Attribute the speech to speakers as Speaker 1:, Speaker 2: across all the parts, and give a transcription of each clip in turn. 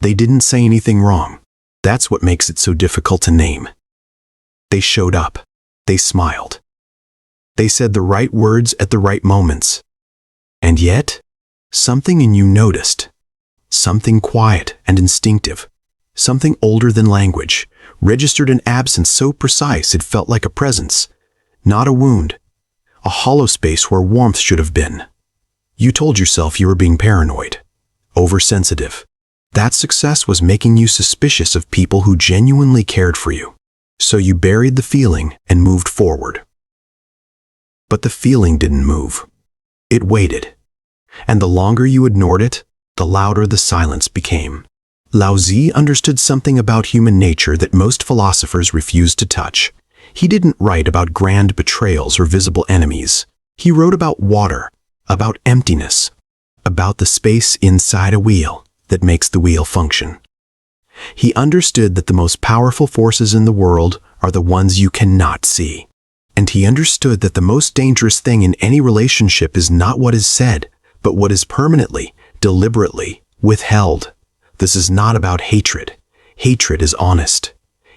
Speaker 1: They didn't say anything wrong. That's what makes it so difficult to name. They showed up. They smiled. They said the right words at the right moments. And yet, something in you noticed. Something quiet and instinctive. Something older than language, registered an absence so precise it felt like a presence. Not a wound. A hollow space where warmth should have been. You told yourself you were being paranoid. Oversensitive. That success was making you suspicious of people who genuinely cared for you. So you buried the feeling and moved forward. But the feeling didn't move. It waited. And the longer you ignored it, the louder the silence became. Laozi understood something about human nature that most philosophers refused to touch. He didn't write about grand betrayals or visible enemies. He wrote about water, about emptiness, about the space inside a wheel that makes the wheel function. He understood that the most powerful forces in the world are the ones you cannot see. And he understood that the most dangerous thing in any relationship is not what is said, but what is permanently, deliberately withheld. This is not about hatred. Hatred is honest.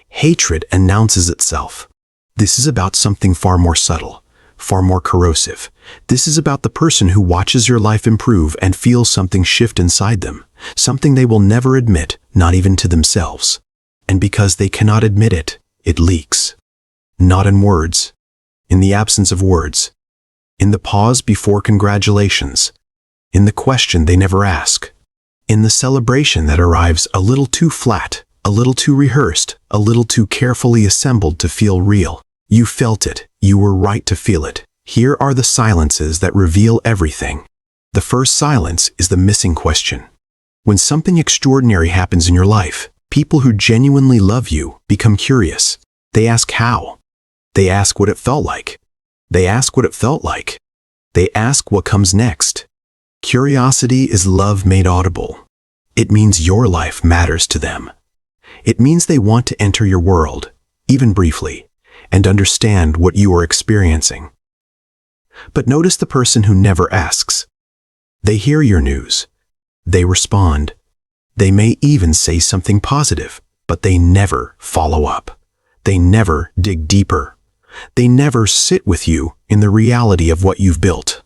Speaker 1: Hatred announces itself. This is about something far more subtle, far more corrosive. This is about the person who watches your life improve and feels something shift inside them, something they will never admit, not even to themselves. And because they cannot admit it, it leaks. Not in words, in the absence of words, in the pause before congratulations, in the question they never ask, in the celebration that arrives a little too flat, a little too rehearsed, a little too carefully assembled to feel real. You felt it. You were right to feel it. Here are the silences that reveal everything. The first silence is the missing question. When something extraordinary happens in your life, people who genuinely love you become curious. They ask how. They ask what it felt like. They ask what it felt like. They ask what comes next. Curiosity is love made audible. It means your life matters to them. It means they want to enter your world, even briefly, and understand what you are experiencing. But notice the person who never asks. They hear your news. They respond. They may even say something positive, but they never follow up. They never dig deeper. They never sit with you in the reality of what you've built.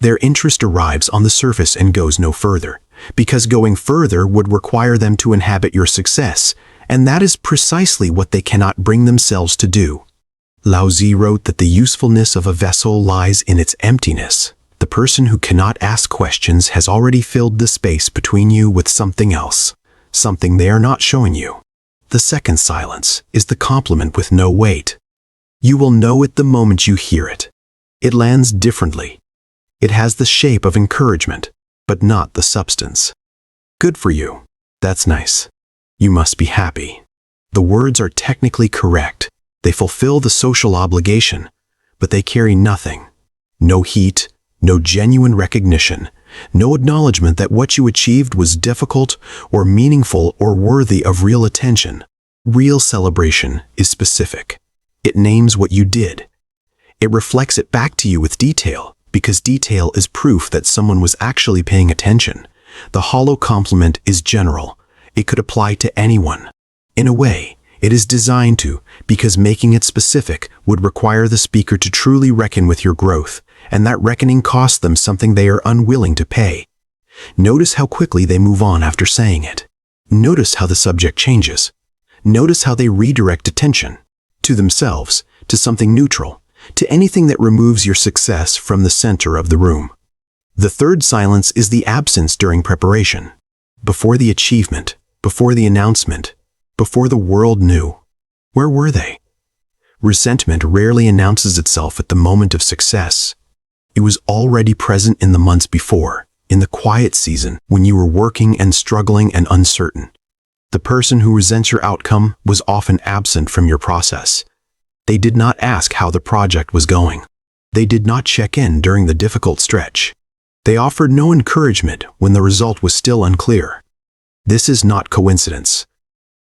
Speaker 1: Their interest arrives on the surface and goes no further, because going further would require them to inhabit your success, and that is precisely what they cannot bring themselves to do. Laozi wrote that the usefulness of a vessel lies in its emptiness. The person who cannot ask questions has already filled the space between you with something else, something they are not showing you. The second silence is the compliment with no weight. You will know it the moment you hear it. It lands differently. It has the shape of encouragement, but not the substance. Good for you. That's nice. You must be happy. The words are technically correct. They fulfill the social obligation, but they carry nothing. No heat, no genuine recognition, no acknowledgement that what you achieved was difficult or meaningful or worthy of real attention. Real celebration is specific. It names what you did. It reflects it back to you with detail, because detail is proof that someone was actually paying attention. The hollow compliment is general. It could apply to anyone. In a way, it is designed to, because making it specific would require the speaker to truly reckon with your growth, and that reckoning costs them something they are unwilling to pay. Notice how quickly they move on after saying it. Notice how the subject changes. Notice how they redirect attention to themselves, to something neutral, to anything that removes your success from the center of the room. The third silence is the absence during preparation. Before the achievement, before the announcement, before the world knew. Where were they? Resentment rarely announces itself at the moment of success. It was already present in the months before, in the quiet season when you were working and struggling and uncertain. The person who resents your outcome was often absent from your process. They did not ask how the project was going. They did not check in during the difficult stretch. They offered no encouragement when the result was still unclear. This is not coincidence.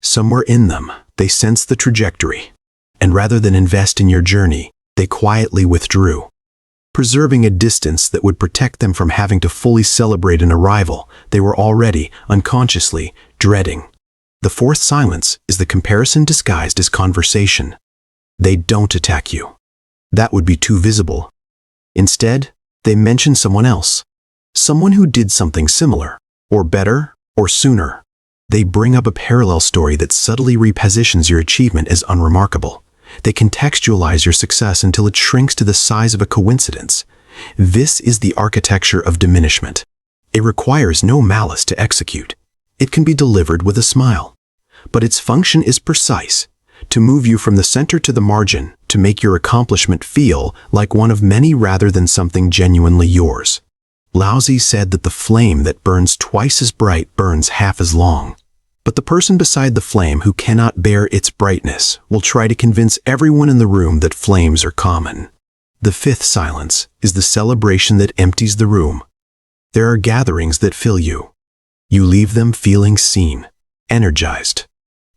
Speaker 1: Somewhere in them, they sensed the trajectory, and rather than invest in your journey, they quietly withdrew. Preserving a distance that would protect them from having to fully celebrate an arrival, they were already, unconsciously, dreading. The fourth silence is the comparison disguised as conversation. They don't attack you. That would be too visible. Instead, they mention someone else. Someone who did something similar, or better, or sooner. They bring up a parallel story that subtly repositions your achievement as unremarkable. They contextualize your success until it shrinks to the size of a coincidence. This is the architecture of diminishment. It requires no malice to execute. It can be delivered with a smile. But its function is precise, to move you from the center to the margin, to make your accomplishment feel like one of many rather than something genuinely yours. Laozi said that the flame that burns twice as bright burns half as long. But the person beside the flame who cannot bear its brightness will try to convince everyone in the room that flames are common. The fifth silence is the celebration that empties the room. There are gatherings that fill you. You leave them feeling seen, energized,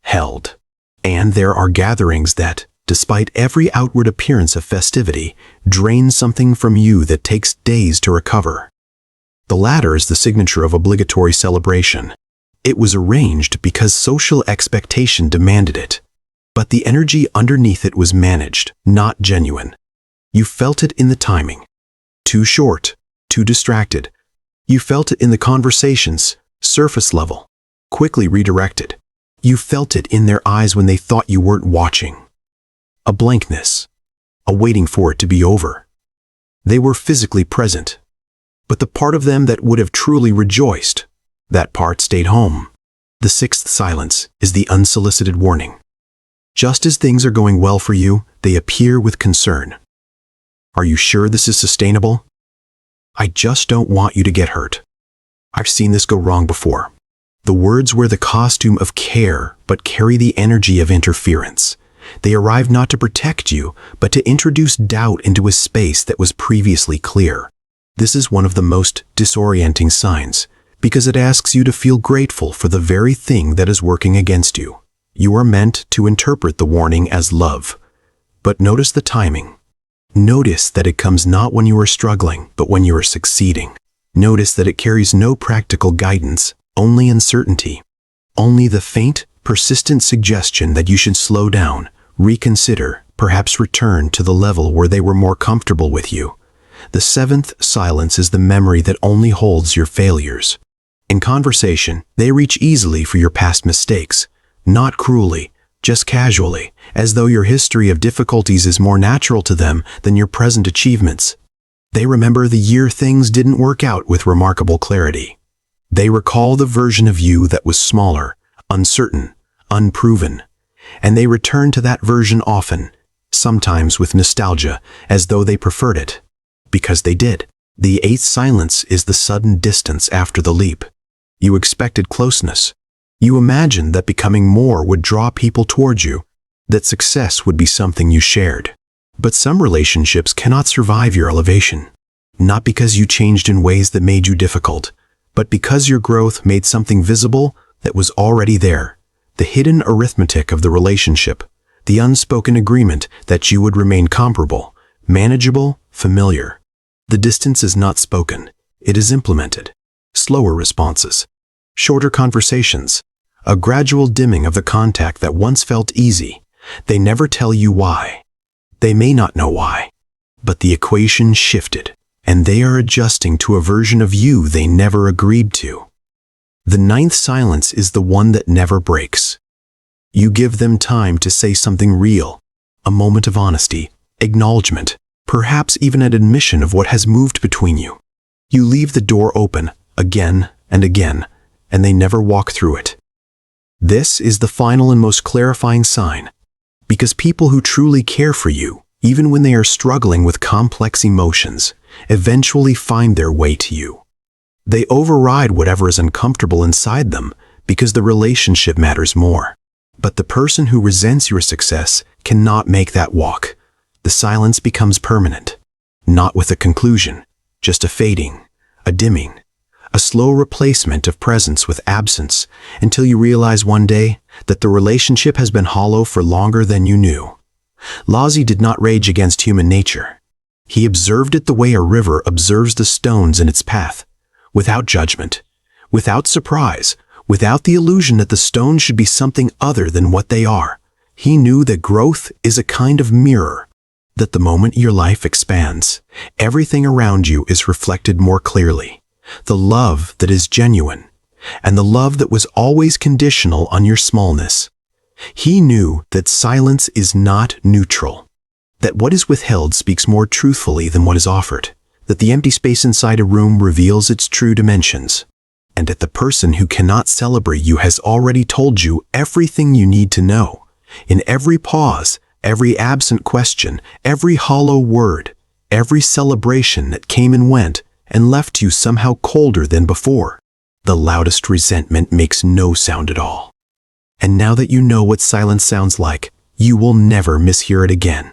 Speaker 1: held. And there are gatherings that, despite every outward appearance of festivity, drain something from you that takes days to recover. The latter is the signature of obligatory celebration. It was arranged because social expectation demanded it. But the energy underneath it was managed, not genuine. You felt it in the timing. Too short, too distracted. You felt it in the conversations, surface level, quickly redirected. You felt it in their eyes when they thought you weren't watching. A blankness, a waiting for it to be over. They were physically present, but the part of them that would have truly rejoiced, that part stayed home. The sixth silence is the unsolicited warning. Just as things are going well for you, they appear with concern. Are you sure this is sustainable? I just don't want you to get hurt. I've seen this go wrong before. The words wear the costume of care, but carry the energy of interference. They arrive not to protect you, but to introduce doubt into a space that was previously clear. This is one of the most disorienting signs, because it asks you to feel grateful for the very thing that is working against you. You are meant to interpret the warning as love. But notice the timing. Notice that it comes not when you are struggling, but when you are succeeding. Notice that it carries no practical guidance, only uncertainty. Only the faint, persistent suggestion that you should slow down, reconsider, perhaps return to the level where they were more comfortable with you. The seventh silence is the memory that only holds your failures. In conversation, they reach easily for your past mistakes, not cruelly, just casually, as though your history of difficulties is more natural to them than your present achievements. They remember the year things didn't work out with remarkable clarity. They recall the version of you that was smaller, uncertain, unproven, and they return to that version often, sometimes with nostalgia, as though they preferred it. Because they did. The eighth silence is the sudden distance after the leap. You expected closeness. You imagined that becoming more would draw people towards you, that success would be something you shared. But some relationships cannot survive your elevation. Not because you changed in ways that made you difficult, but because your growth made something visible that was already there. The hidden arithmetic of the relationship, the unspoken agreement that you would remain comparable, manageable, familiar. The distance is not spoken, it is implemented. Slower responses, shorter conversations, a gradual dimming of the contact that once felt easy. They never tell you why. They may not know why, but the equation shifted, and they are adjusting to a version of you they never agreed to. The ninth silence is the one that never breaks. You give them time to say something real, a moment of honesty, acknowledgement, perhaps even an admission of what has moved between you. You leave the door open again and again, and they never walk through it. This is the final and most clarifying sign, because people who truly care for you, even when they are struggling with complex emotions, eventually find their way to you. They override whatever is uncomfortable inside them because the relationship matters more. But the person who resents your success cannot make that walk. The silence becomes permanent, not with a conclusion, just a fading, a dimming, a slow replacement of presence with absence until you realize one day that the relationship has been hollow for longer than you knew. Laozi did not rage against human nature. He observed it the way a river observes the stones in its path, without judgment, without surprise, without the illusion that the stones should be something other than what they are. He knew that growth is a kind of mirror, that the moment your life expands, everything around you is reflected more clearly. The love that is genuine, and the love that was always conditional on your smallness. He knew that silence is not neutral, that what is withheld speaks more truthfully than what is offered, that the empty space inside a room reveals its true dimensions, and that the person who cannot celebrate you has already told you everything you need to know. In every pause, every absent question, every hollow word, every celebration that came and went and left you somehow colder than before, the loudest resentment makes no sound at all. And now that you know what silence sounds like, you will never mishear it again.